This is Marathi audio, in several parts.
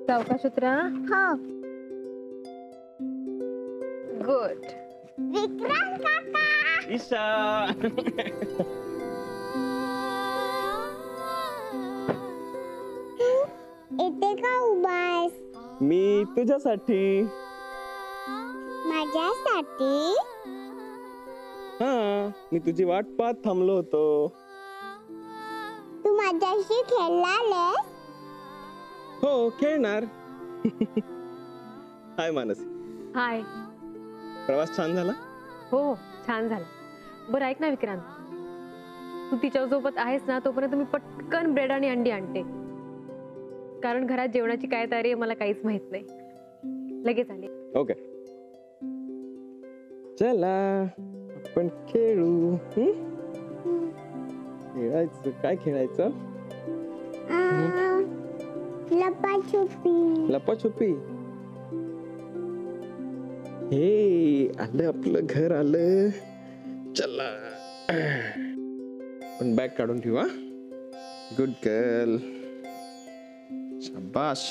सावकाश उतरा. हो. गुड. विक्रम काका. ईशा. इथे का उभास? मी तुझ्यासाठी. माझ्यासाठी? हा, मी तुझी वाट पाहत थांबलो होतो. तू माझ्याशी खेळलास? हो, खेळणार. हाय मानसी. हाय. प्रवास छान झाला? हो, छान झाला. बरं ऐक ना विक्रांत, तू तिच्या सोबत आहेस ना तोपर्यंत मी पटकन ब्रेड आणि अंडी आणते, कारण घरात जेवणाची काय तयारी आहे मला काहीच माहित नाही. लगेच आले. ओके. चला आपण खेळू. खेळायचं काय? खेळायचं लपाछुपी. लपाछुपी. हे आलं, आपलं घर आलं. चला पण बॅग काढून ठेवा. Good girl. शाबाश.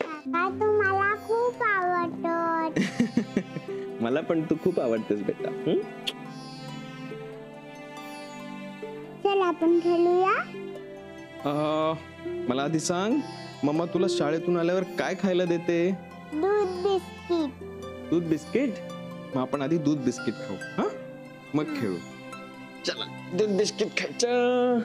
काका तू मला खूप आवडतो. मला पण तू खूप आवडतेस बेटा. चल आपण खेळूया. मला आधी सांग, मम्मा तुला शाळेतून आल्यावर काय खायला देते? दूध बिस्किट. दूध बिस्किट? मग आपण आधी दूध बिस्किट खाऊ, हा मग खेळू. चला दूध बिस्किट खायचं.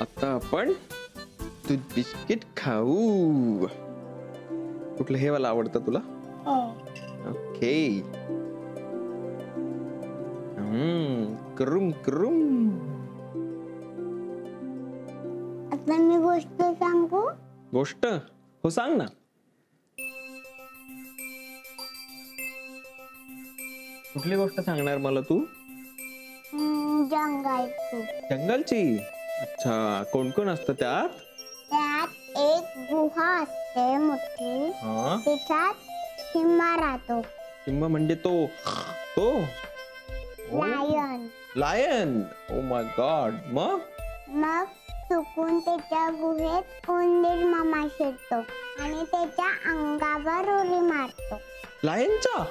आता आपण दूध बिस्किट खाऊ. कुठलं हे वाला आवडतं तुला? ओके. करूम करूम. आता मी गोष्ट सांगू? गोष्ट? हो सांग ना. कुठली गोष्ट सांगणार मला तू? जंगलची. जंगलची? अच्छा, कोण कोण असतं त्यात? त्यात एक गुहा असते मोठी. त्याच्यात सिंह राहतो. सिंह म्हणजे तो lion. Lion. Oh my god. मग चुकून त्याच्या गुहेत उंदीर मामा शिरतो आणि त्याच्या अंगावर उडी मारतो. लायनचा?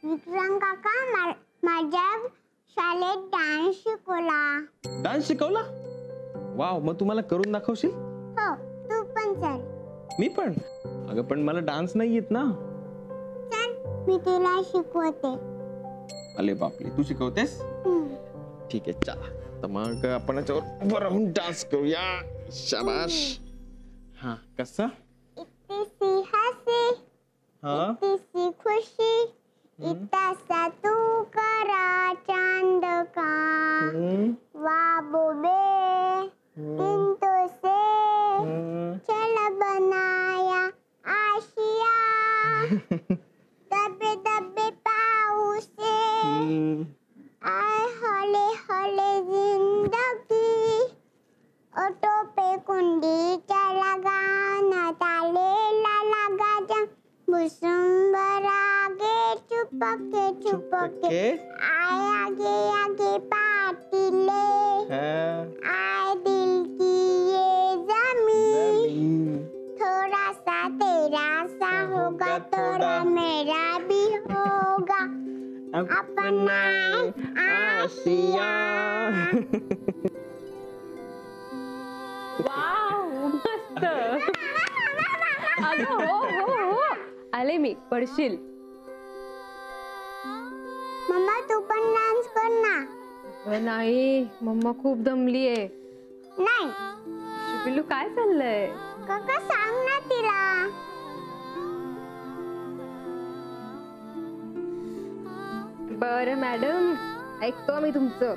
विक्रम काका माझ्या शाळेत डान्स शिकवला. डान्स शिकवला? वाव. मग तुम्हाला करून दाखवशील? हो, तू पण चल. मी पण? अगं पण मला डान्स नाही येत ना. चल मी तुला शिकवते. अरे बापरे, तू शिकवतेस? ठीक आहे, चला. तर मग आपण याच्यावर उभं राहून डान्स करूया. शाबाश. हा, कसं? इतनी सी हसी, इतनी सी खुशी, इतना सा तू करा चांद का, वाबोबे तिंतों से चल बनाया आशिया, दबे दबे पाँव से आए हौले हौले जिंदगी, ऑटो पे कुंडी चला छुपके छुपके आए आगे आगे पाटिले आए दिल की ये जमीन थोड़ा सा तेरा सा होगा थोड़ा मेरा भी होगा अपना आशिया. वाव मस्त. अगं हो हो हो आले मी पडशील. मम्मा तू पण डान्स कर ना. अगं नाही मम्मा खूप दमलीये. नाही पिल्लू काय चाललंय. काका सांग ना तिला. बरं मॅडम ऐकतो मी तुमचं.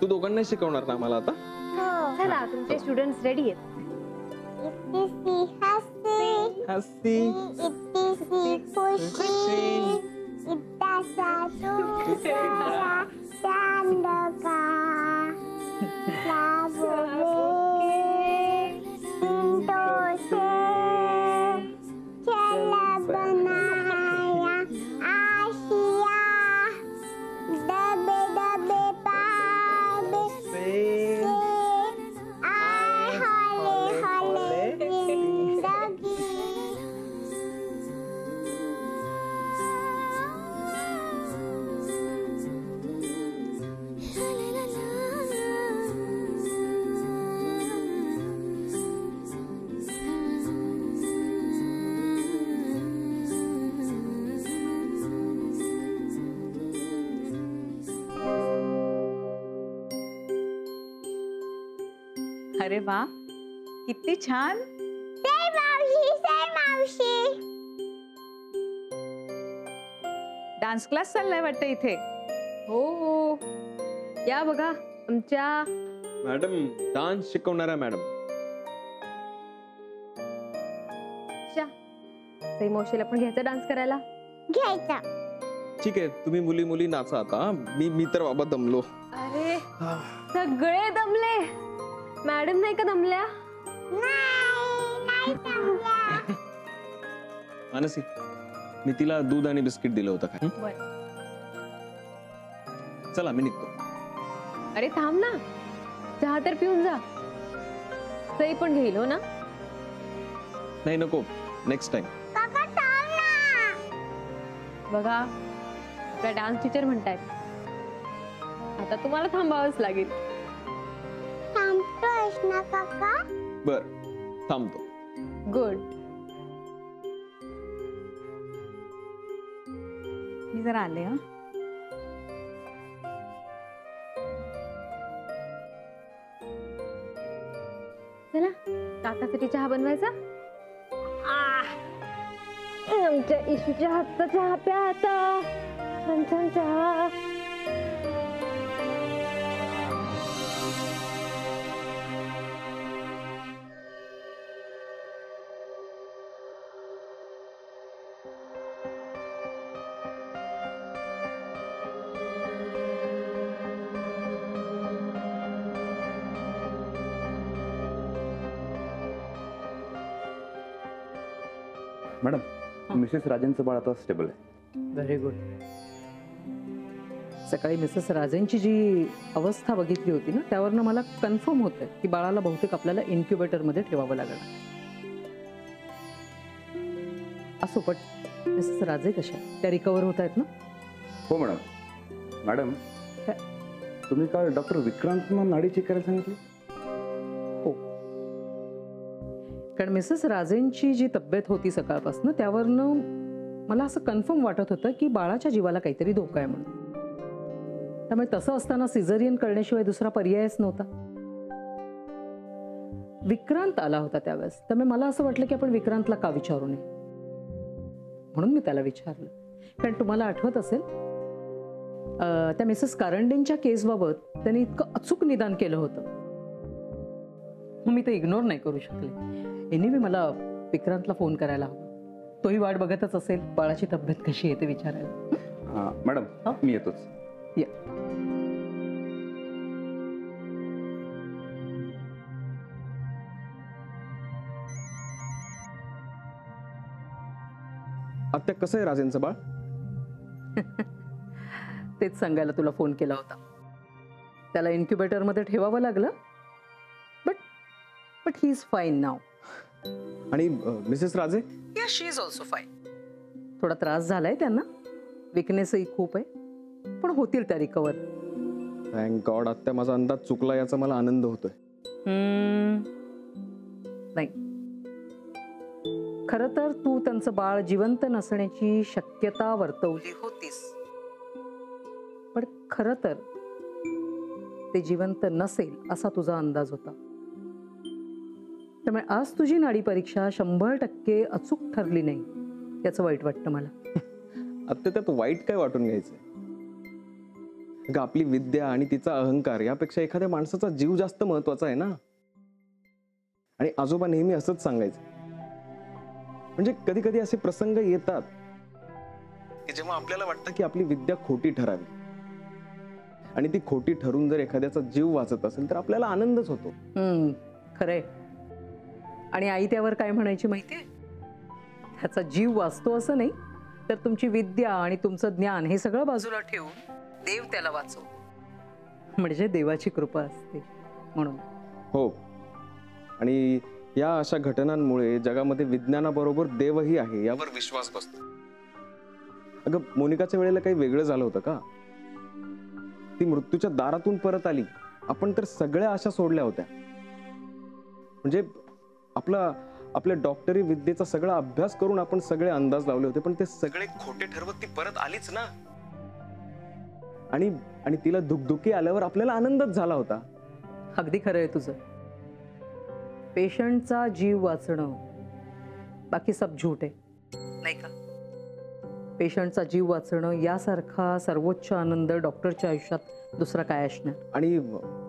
तू दोघांना शिकवणार ना मला आता. हो चला तुमचे स्टुडंट्स रेडी आहेत. इतनी सी हंसी हसी इतनी सी खुशी इतना सा दूसरा चांद का ख्वाबों के ईंटों से चला बनाया आशिया दबे दबे पावे से आए हौले हौले जिंदगी. अरे वा किती छान. जय मावशी जय मावशी. डान्स क्लास चाललाय वाटतं इथे. हो हो या बघा आमच्या मॅडम डान्स शिकवणाऱ्या मॅडम. सई मावशीला पण घ्यायचा डान्स करायला. घ्यायचा. ठीक आहे तुम्ही मुली मुली नाचा आता. मी तर बाबा दमलो. अरे सगळे दमले. मॅडम नाही का दमल्या. नाही जमल्या. मानसी मी तिला दूध आणि बिस्किट दिलं होतं काय. चला मी निघतो. अरे थांब ना चहा तर पिऊन जा. सई पण घेईल हो ना. नाही नको नेक्स्ट टाइम. काका थांब ना. बघा आपल्या डान्स टीचर म्हणतायत आता तुम्हाला थांबावंच लागेल. थांबतोयस ना काका. बर थांबतो. गुड. मी जरा आले. हा चला काकासाठी चहा बनवायचा. आमच्या इशूच्या हातचा चहा प्या आता. छान छान चहा. मॅडम मिसेस राजेंचं बाळ आता स्टेबल आहे. Very good. सकाळी मिसेस राजेंची जी अवस्था बघितली होती ना त्यावरनं मला कन्फर्म होतंय की बाळाला बहुतेक आपल्याला इन्क्युबेटरमध्ये ठेवावं लागणार. असो पण मिसेस राजे कशा त्या रिकवर होत आहेत ना. हो मॅडम. मॅडम तुम्ही काल डॉक्टर विक्रांतना नाडी चेक करायला सांगितली. हो कारण मिसेस राजेंची जी तब्येत होती सकाळपासून त्यावरनं मला असं कन्फर्म वाटत होतं की बाळाच्या जीवाला काहीतरी धोका आहे म्हणून. त्यामुळे तसं असताना सिझरियन करण्याशिवाय दुसरा पर्यायच नव्हता. विक्रांत आला होता त्यावेळेस त्यामुळे मला असं वाटलं की आपण विक्रांतला का विचारू नये म्हणून मी त्याला विचारलं. कारण तुम्हाला आठवत असेल त्या मिसेस कारंडेंच्या केसबाबत त्यांनी इतकं अचूक निदान केलं होतं. मी ते इग्नोर नाही करू शकले. एनिवे मला विक्रांतला फोन करायला हवा. तोही वाट बघतच असेल बाळाची तब्येत कशी आहे ते विचारायला. मॅडम मी येतोच. या. आत्या कसं आहे राजेंचं बाळ. तेच सांगायला तुला फोन केला होता. त्याला इन्क्युबेटरमध्ये ठेवावं लागलं, बट ही इज फाईन नाव. आणि मिसेस राजे? या शी इज ऑल्सो फाईन. थोडा त्रास झालाय त्यांना, विकनेसही खूप आहे, पण होतील त्या रिकवर. Thank God. आत्ता माझा अंदाज चुकला याचा मला आनंद होतोय. नाही, खर तर तू त्यांचं बाळ जिवंत नसण्याची शक्यता वर्तवली होतीस, पण खर तर ते जिवंत नसेल असा तुझा अंदाज होता. त्यामुळे आज तुझी नाडी परीक्षा 100% अचूक ठरली नाही, याचं वाईट वाटतं मला. आता त्यात वाईट काय वाटून घ्यायचंय? अगं, आपली विद्या आणि तिचा अहंकार यापेक्षा एखाद्या माणसाचा जीव जास्त महत्वाचा आहे ना. आणि आजोबा नेहमी असंच सांगायचं. म्हणजे कधी कधी असे प्रसंग येतात की जेव्हा आपल्याला वाटतं की आपली विद्या खोटी ठरावी, आणि ती खोटी ठरून जर एखाद्याचा जीव वाचत असेल तर आपल्याला आनंदच होतो. खरंय. आणि आई त्यावर काय म्हणायची माहितीये? त्याचा जीव वाचतो असं नाही, तर तुमची विद्या आणि तुमचं ज्ञान हे सगळं बाजूला ठेवून देव त्याला वाचवतो, म्हणजे देवाची कृपा असते म्हणून. हो, आणि या अशा घटनांमुळे जगामध्ये विज्ञानाबरोबर देवही आहे यावर विश्वास बसतो. अगं, मोनिकाच्या वेळेला काही वेगळं झालं होतं का? ती मृत्यूच्या दारातून परत आली. आपण तर सगळ्या आशा सोडल्या होत्या. म्हणजे आपल्या डॉक्टरी विद्येचा सगळा अभ्यास करून आपण सगळे अंदाज लावले होते, पण ते सगळे खोटे ठरवत ती परत आलीच ना. आणि तिला दुखदुखी आल्यावर आपल्याला आनंदच झाला होता. अगदी खरं आहे तुझं. पेशंटचा जीव वाचणं बाकी सब झूट आहे, नाही का? पेशंटचा जीव वाचणं यासारखा सर्वोच्च आनंद डॉक्टरच्या आयुष्यात दुसरा काय असणार? आणि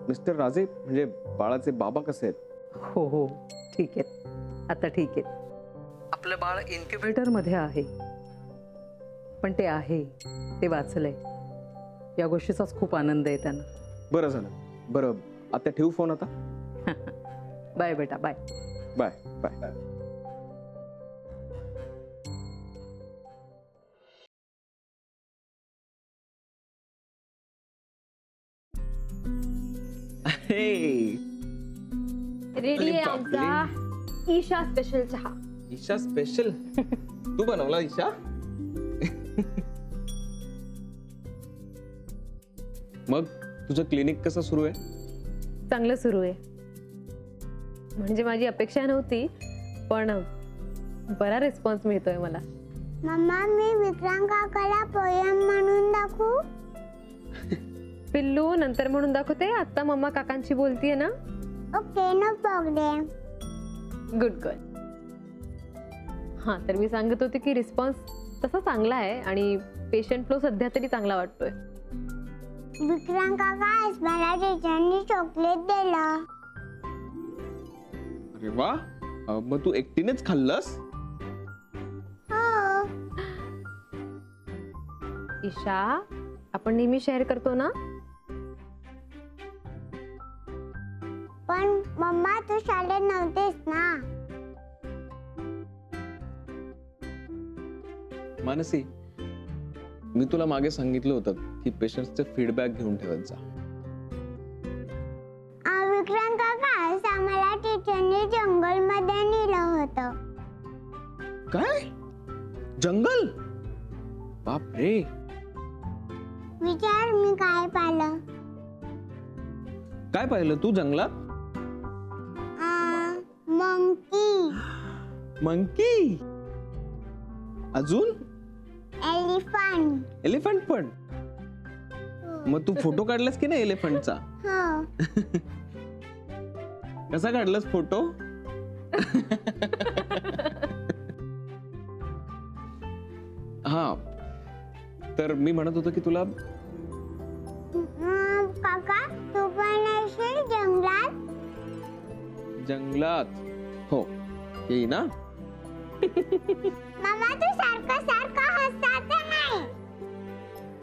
मिस्टर राजे, म्हणजे बाळाचे बाबा कसे आहेत? हो हो, ठीक आहेत, आता ठीक आहेत. आपलं बाळ इन्क्युबेटर मध्ये आहे, पण ते आहे, ते वाचलंय, या गोष्टीचाच खूप आनंद आहे त्यांना. बरं झालं. बरं, आता ठेवू फोन आता. बाय बेटा, बाय बाय बाय. रेडी आहे आमचा ईशा स्पेशल चहा. ईशा स्पेशल? तू बनवला ईशा? मग तुझं क्लिनिक कसं सुरू आहे? चांगलं सुरू आहे. म्हणजे माझी अपेक्षा नव्हती, पण बरा रिस्पॉन्स मिळतोय मला. मम्मा, मी विक्रांत काकाला पोयम म्हणून दाखवू? पिल्लू, नंतर म्हणून दाखवते. आता मम्मा काकांची बोलतीये ना. Okay, no problem. Good girl. हा, तर मी सांगत होते की रिस्पॉन्स तसा चांगला आहे आणि पेशंट फ्लो सध्या तरी चांगला वाटतोय. विक्रांत काका, आज मला टीचरनी चॉकलेट दिलं. अरे वा, मग तू एकटीनेच खाल्लंस? हो. ईशा, आपण नेहमी शेअर करतो ना. पण मम्मा, तू शाळेत नव्हतेस ना. मानसी, मी तुला मागे सांगितलं होतं की पेशंट्सचे फीडबॅक घेऊन ठेवत जा. विक्रांत काका, आज आम्हाला टीचरनी जंगल मध्ये नेलं होतं. काय? जंगल? बाप रे. विचार, मी काय पाहिलं? काय पाहिलं तू जंगलात? मंकी. मंकी? अजून? एलिफंट. एलिफंट पण? मग तू फोटो काढलास की नाही एलिफंटचा? हो. कसा काढलास फोटो? हा, तर मी म्हणत होतो की तुला काका, तू पण येशील जंगलात? जंगलात? हो, येई ना. मामा, तू सारखं सारखं हसता नाही.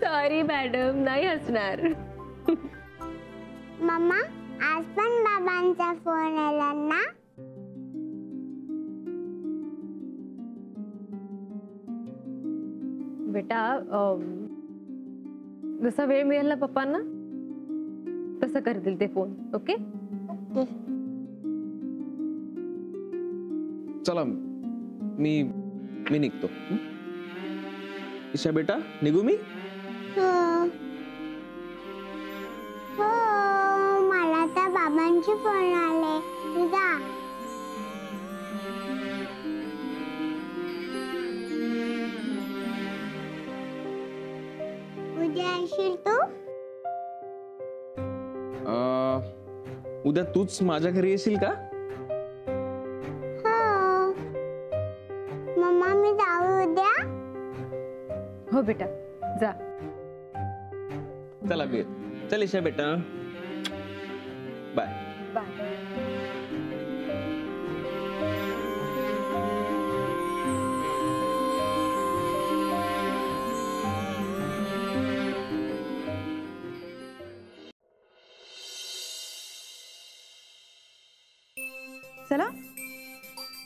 सॉरी मॅडम, नाही हसणार. मम्मा, आज पण बाबांचा फोन आला ना. बेटा, जसा वेळ मिळेल ना पप्पांना तसं करतील ते फोन. ओके. चला मी निघतो. ईशा बेटा निघू मी? हो हो, मला तर बाबांचे फोन आले. तू जा. उद्या येशील तू? उद्या तूच माझ्या घरी येशील का? हो. मम्मा मी जाऊ उद्या? हो बेटा जा. चला बी चल ईशा बेटा बाय. बाय. चला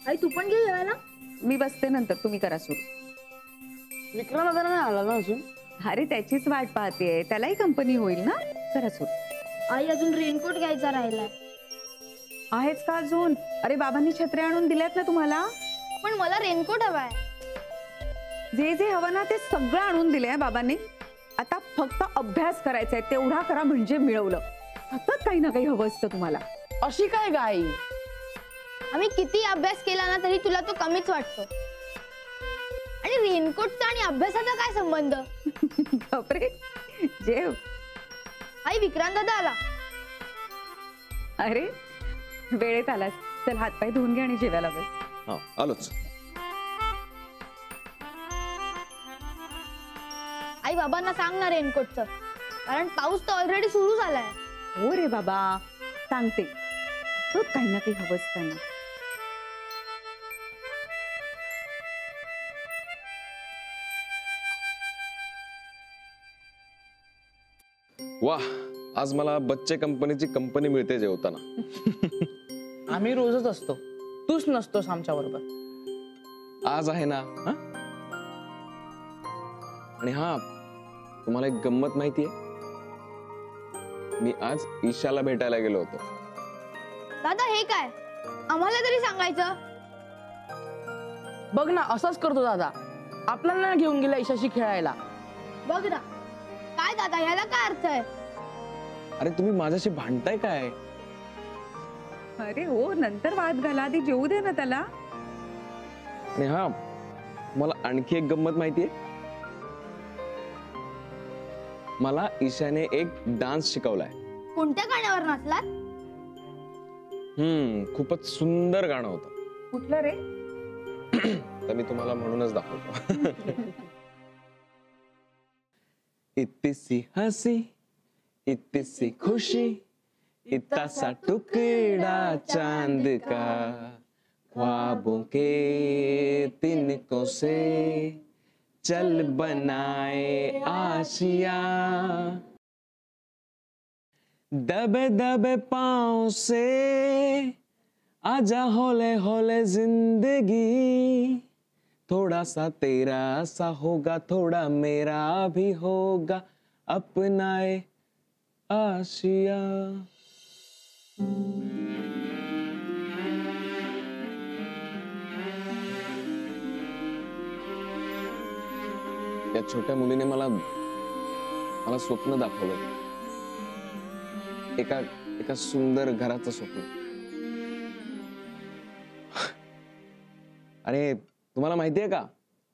आई तू पण घे जेवायला. मी बसते, नंतर तुम्ही करा सुरू. विक्रम वगैरे नाही आला ना अजून? अरे त्याचीच वाट पाहतेय, त्यालाही कंपनी होईल ना. करा सुरू. आई अजून रेनकोट घ्यायचा राहिलाय. आहेच का अजून? अरे बाबांनी छत्र्या आणून दिल्यात ना तुम्हाला. पण मला रेनकोट हवाय. जे जे हवं ना ते सगळं आणून दिलंय बाबांनी. आता फक्त अभ्यास करायचा आहे, तेवढा करा म्हणजे मिळवलं. सतत काही ना काही हवं असतं तुम्हाला. अशी काय गाई? आम्ही किती अभ्यास केला ना तरी तुला तो कमीच वाटतो. आणि रेनकोटचा आणि अभ्यासाचा काय संबंध? बापरे, जेव. आई विक्रांत दादा आला. अरे वेळेत आलास. चल हातपाय धुवून घे आणि जेवायला बस. हा आलोच. आई बाबांना सांग ना रेनकोटचं, कारण पाऊस तर ऑलरेडी सुरू झालाय. हो रे बाबा, सांगते. तो काही ना काही हवंच त्यांना. वाह, आज मला बच्चे कंपनीची कंपनी मिळते जेवताना. आम्ही रोजच असतो, तूच नसतोस आमच्या बरोबर. आज आहे ना. हा? आणि हा, तुम्हाला एक गंमत माहितीये? मी आज ईशाला भेटायला गेलो होतो. दादा हे काय? आम्हाला तरी सांगायचं. बघ ना, असंच करतो दादा. आपल्याला घेऊन गेला ईशाशी खेळायला. बघ ना. काय दादा, ह्याला काय अर्थ आहे? अरे तुम्ही माझ्याशी भांडताय काय? अरे हो, नंतर वाद घाला, आधी जेवू दे ना त्याला. आणि हा, मला आणखी एक गंमत माहितीये? मला ईशाने एक डान्स शिकवलाय. कोणत्या गाण्यावर नाचलात? खूपच सुंदर गाणं होतं. कुठलं रे? तर मी तुम्हाला म्हणूनच दाखवतो. इतनी सी हंसी, इतनी सी खुशी, इतना सा टुकड़ा चांद का, ख्वाबों के तिनकों से चल बनाए आशिया, दबे दबे पाँव से आजा हौले हौले जिंदगी, थोड़ा सा तेरा सा होगा, थोड़ा मेरा भी होगा, अपनाए आशिया. या छोट्या मुलीने मला स्वप्न दाखवलं. एका सुंदर घराचं स्वप्न. आणि तुम्हाला माहितीये का,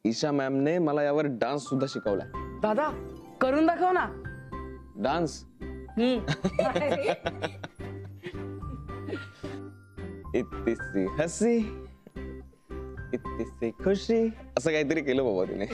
ईशा मॅमने मला यावर डान्स सुद्धा शिकवलाय. दादा करून दाखव ना डान्स. इतनी सी हंसी, इतनी सी खुशी, असं काहीतरी केलं बाबा तिने.